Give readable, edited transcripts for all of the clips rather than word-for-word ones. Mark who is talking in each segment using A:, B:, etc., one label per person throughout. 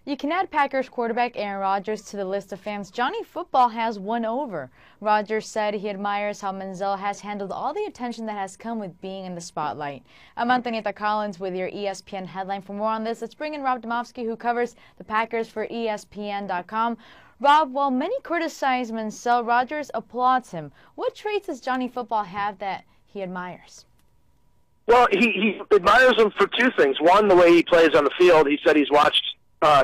A: You can add Packers quarterback Aaron Rodgers to the list of fans Johnny Football has won over. Rodgers said he admires how Manziel has handled all the attention that has come with being in the spotlight. I'm Antonieta Collins with your ESPN headline. For more on this, let's bring in Rob Demovsky, who covers the Packers for ESPN.com. Rob, while many criticize Manziel, Rodgers applauds him. What traits does Johnny Football have that he admires?
B: Well, he admires him for two things. One, the way he plays on the field. He said he's watched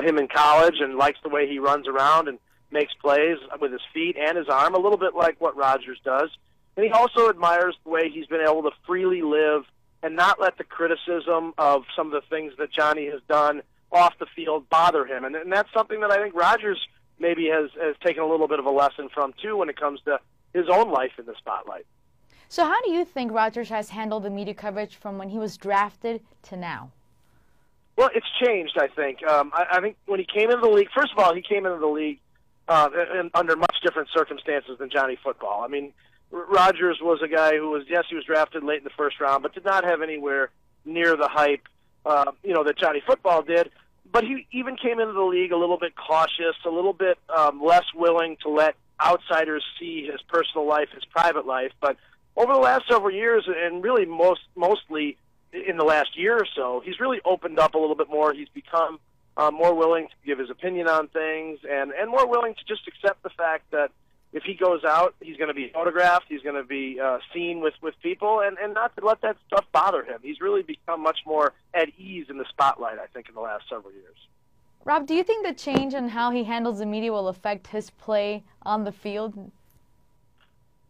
B: him in college and likes the way he runs around and makes plays with his feet and his arm, a little bit like what Rodgers does. And he also admires the way he's been able to freely live and not let the criticism of some of the things that Johnny has done off the field bother him. And that's something that I think Rodgers maybe has taken a little bit of a lesson from, too, when it comes to his own life in the spotlight.
A: So how do you think Rodgers has handled the media coverage from when he was drafted to now?
B: Well, it's changed, I think. I think when he came into the league, first of all, he came into the league under much different circumstances than Johnny Football. I mean, Rodgers was a guy who was, yes, he was drafted late in the first round, but did not have anywhere near the hype, that Johnny Football did. But he even came into the league a little bit cautious, a little bit less willing to let outsiders see his personal life, his private life. But over the last several years, and really mostly in the last year or so, he's really opened up a little bit more. He's become more willing to give his opinion on things and more willing to just accept the fact that if he goes out, he's going to be photographed, he's going to be seen with people, and not to let that stuff bother him. He's really become much more at ease in the spotlight, I think, in the last several years.
A: Rob, do you think the change in how he handles the media will affect his play on the field?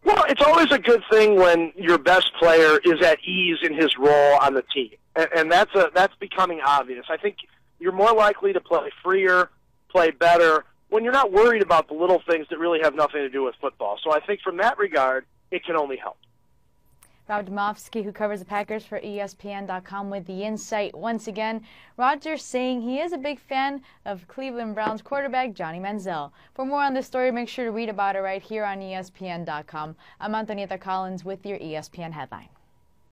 B: Well, it's always a good thing when your best player is at ease in his role on the team, and that's becoming obvious. I think you're more likely to play freer, play better, when you're not worried about the little things that really have nothing to do with football. So I think from that regard, it can only help.
A: Rob Demovsky, who covers the Packers for ESPN.com, with the insight. Once again, Rodgers saying he is a big fan of Cleveland Browns quarterback Johnny Manziel. For more on this story, make sure to read about it right here on ESPN.com. I'm Antonieta Collins with your ESPN headline.